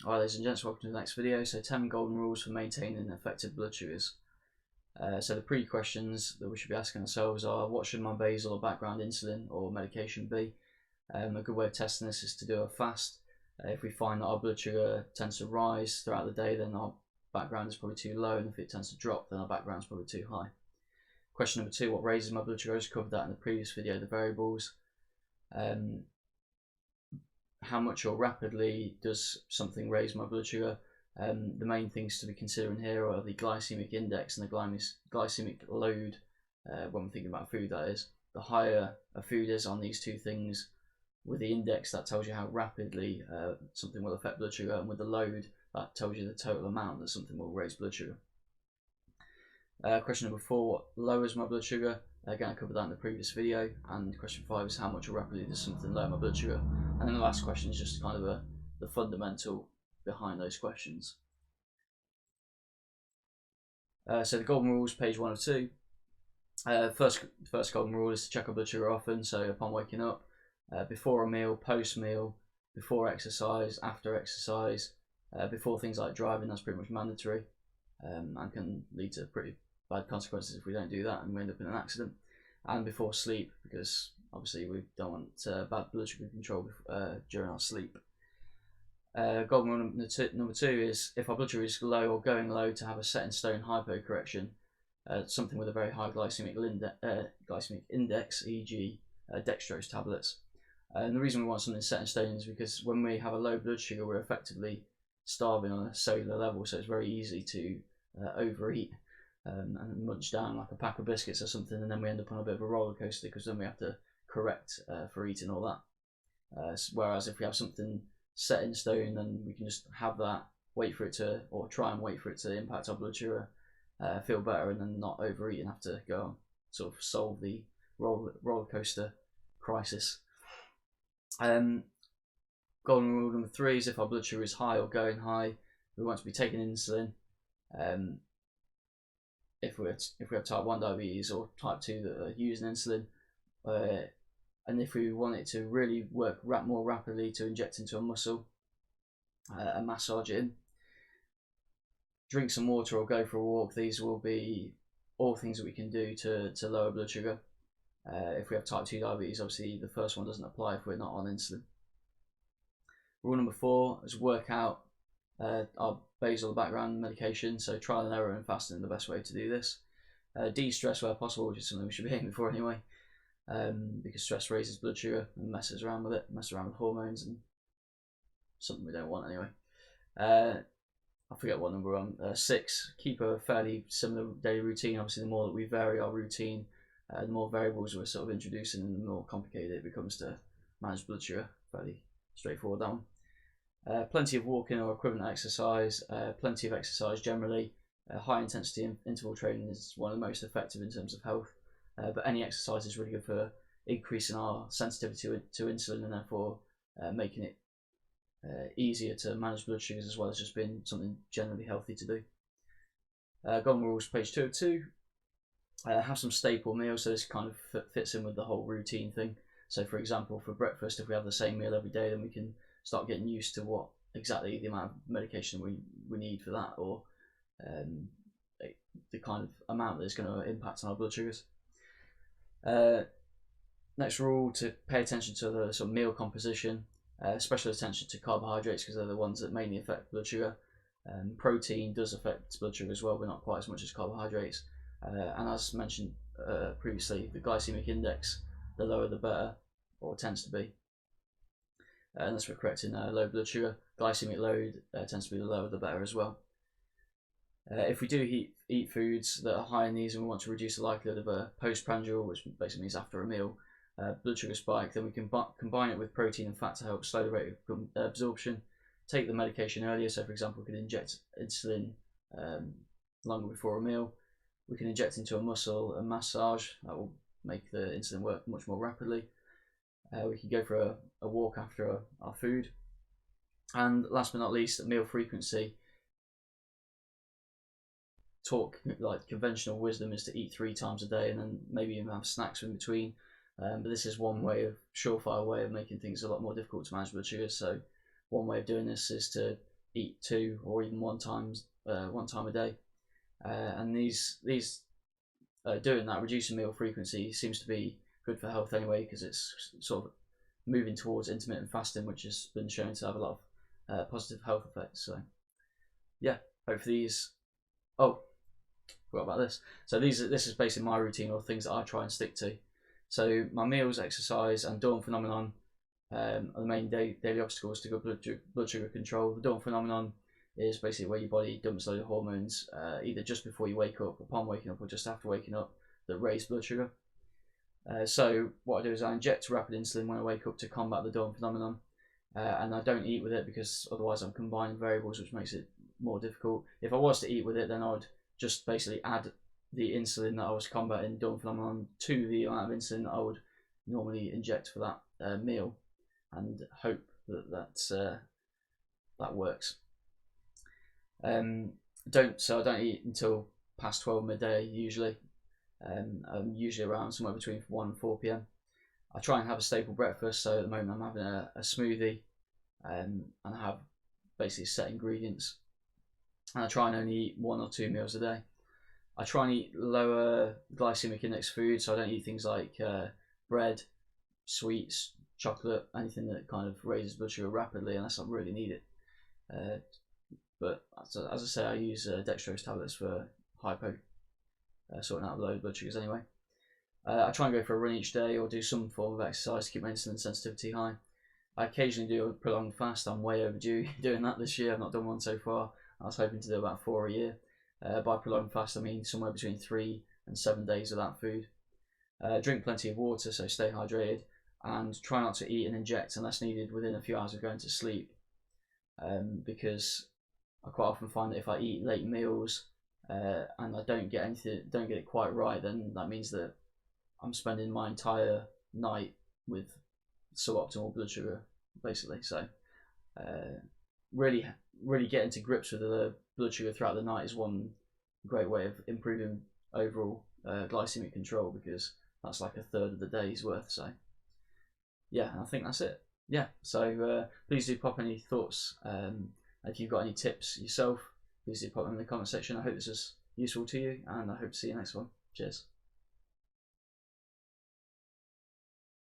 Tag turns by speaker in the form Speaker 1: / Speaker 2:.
Speaker 1: Alright, ladies and gents, welcome to the next video. So 10 golden rules for maintaining effective blood sugars. So the pre-questions that we should be asking ourselves are: what should my basal or background insulin or medication be? A good way of testing this is to do a fast. If we find that our blood sugar tends to rise throughout the day, then our background is probably too low, and if it tends to drop, then our background is probably too high. Question number 2, what raises my blood sugar? I just covered that in the previous video, the variables. How much or rapidly does something raise my blood sugar? The main things to be considering here are the glycemic index and the glycemic load, when we're thinking about food, that is. The higher a food is on these two things, with the index, that tells you how rapidly something will affect blood sugar, and with the load, that tells you the total amount that something will raise blood sugar. Question number 4, what lowers my blood sugar? Again, I covered that in the previous video. And question 5 is how much or rapidly does something lower my blood sugar? And then the last question is just kind of the fundamental behind those questions. So the golden rules, page 1 of 2. First golden rule is to check our blood sugar often. So upon waking up, before a meal, post meal, before exercise, after exercise, before things like driving. That's pretty much mandatory, and can lead to pretty bad consequences if we don't do that and we end up in an accident. And before sleep, because obviously we don't want bad blood sugar control during our sleep. Golden rule number 2 is, if our blood sugar is low or going low, to have a set in stone hypocorrection, something with a very high glycemic index, e.g. Dextrose tablets. And the reason we want something set in stone is because when we have a low blood sugar, we're effectively starving on a cellular level, so it's very easy to overeat and munch down like a pack of biscuits or something, and then we end up on a bit of a roller coaster, because then we have to correct for eating all that. Whereas if we have something set in stone, then we can just have that, wait for it to, or try and wait for it to impact our blood sugar, feel better, and then not overeat and have to go and sort of solve the roller coaster crisis. Golden rule number 3 is, if our blood sugar is high or going high, we want to be taking insulin. If we have type 1 diabetes or type 2 that are using insulin, and if we want it to really work more rapidly, to inject into a muscle and massage it in. Drink some water or go for a walk. These will be all things that we can do to lower blood sugar. If we have type 2 diabetes, obviously the first one doesn't apply if we're not on insulin. Rule number 4 is work out our basal background medication. So trial and error and fasting are the best way to do this. De-stress where possible, which is something we should be aiming for anyway, because stress raises blood sugar and messes around with hormones, and something we don't want anyway. I forget what number we're on. 6, keep a fairly similar daily routine. Obviously, the more that we vary our routine, the more variables we're sort of introducing, and the more complicated it becomes to manage blood sugar. Fairly straightforward, that one. Plenty of walking or equivalent exercise, plenty of exercise generally. High intensity interval training is one of the most effective in terms of health, but any exercise is really good for increasing our sensitivity to insulin, and therefore making it easier to manage blood sugars, as well as just being something generally healthy to do. Golden rules, page 2 of 2. Have some staple meals. So this kind of fits in with the whole routine thing. So for example, for breakfast, if we have the same meal every day, then we can start getting used to what exactly the amount of medication we need for that, or the kind of amount that is going to impact on our blood sugars. Next rule, to pay attention to the sort of meal composition, special attention to carbohydrates, because they're the ones that mainly affect blood sugar. Protein does affect blood sugar as well, but not quite as much as carbohydrates. And as mentioned previously, the glycemic index, the lower the better, or tends to be. Unless we're correcting low blood sugar, glycemic load tends to be the lower the better as well. If we do eat foods that are high in these, and we want to reduce the likelihood of a postprandial, which basically means after a meal, blood sugar spike, then we can combine it with protein and fat to help slow the rate of absorption. Take the medication earlier, so for example, we can inject insulin longer before a meal. We can inject into a muscle and massage. That will make the insulin work much more rapidly. We can go for a walk after our food. And last but not least, meal frequency. Like conventional wisdom is to eat 3 times a day, and then maybe even have snacks in between. But this is one surefire way of making things a lot more difficult to manage blood sugar. So one way of doing this is to eat 2 or even one time a day. And these doing that, reducing meal frequency, seems to be good for health anyway, because it's sort of moving towards intermittent fasting, which has been shown to have a lot of positive health effects. So yeah, hopefully these. Oh, forgot about this. So this is basically my routine, or things that I try and stick to. So my meals, exercise, and dawn phenomenon are the main daily obstacles to good blood sugar control. The dawn phenomenon is basically where your body dumps a load of hormones, either just before you wake up, upon waking up, or just after waking up, that raise blood sugar. So what I do is I inject rapid insulin when I wake up to combat the dawn phenomenon, and I don't eat with it, because otherwise I'm combining variables, which makes it more difficult. If I was to eat with it, then I would just basically add the insulin that I was combating dawn phenomenon to the amount of insulin that I would normally inject for that meal, and hope that that works. I don't eat until past 12 midday usually. I'm usually around somewhere between 1 and 4 p.m. I try and have a staple breakfast, so at the moment I'm having a smoothie, and I have basically set ingredients, and I try and only eat 1 or 2 meals a day. I try and eat lower glycemic index food, so I don't eat things like bread, sweets, chocolate, anything that kind of raises blood sugar rapidly unless I really need it. But as I say, I use dextrose tablets for hypo, sorting out low blood sugars anyway. I try and go for a run each day, or do some form of exercise to keep my insulin sensitivity high. I occasionally do a prolonged fast. I'm way overdue doing that this year. I've not done one so far. I was hoping to do about 4 a year. By prolonged fast, I mean somewhere between 3 and 7 days without food. Drink plenty of water, so stay hydrated, and try not to eat and inject unless needed within a few hours of going to sleep, because I quite often find that if I eat late meals and I don't get it quite right, then that means that I'm spending my entire night with suboptimal blood sugar, basically. So really getting to grips with the blood sugar throughout the night is one great way of improving overall glycemic control, because that's like a third of the day's worth. So yeah, I think that's it. Yeah, so please do pop any thoughts. If you've got any tips yourself, please do pop them in the comment section. I hope this is useful to you, and I hope to see you next one. Cheers.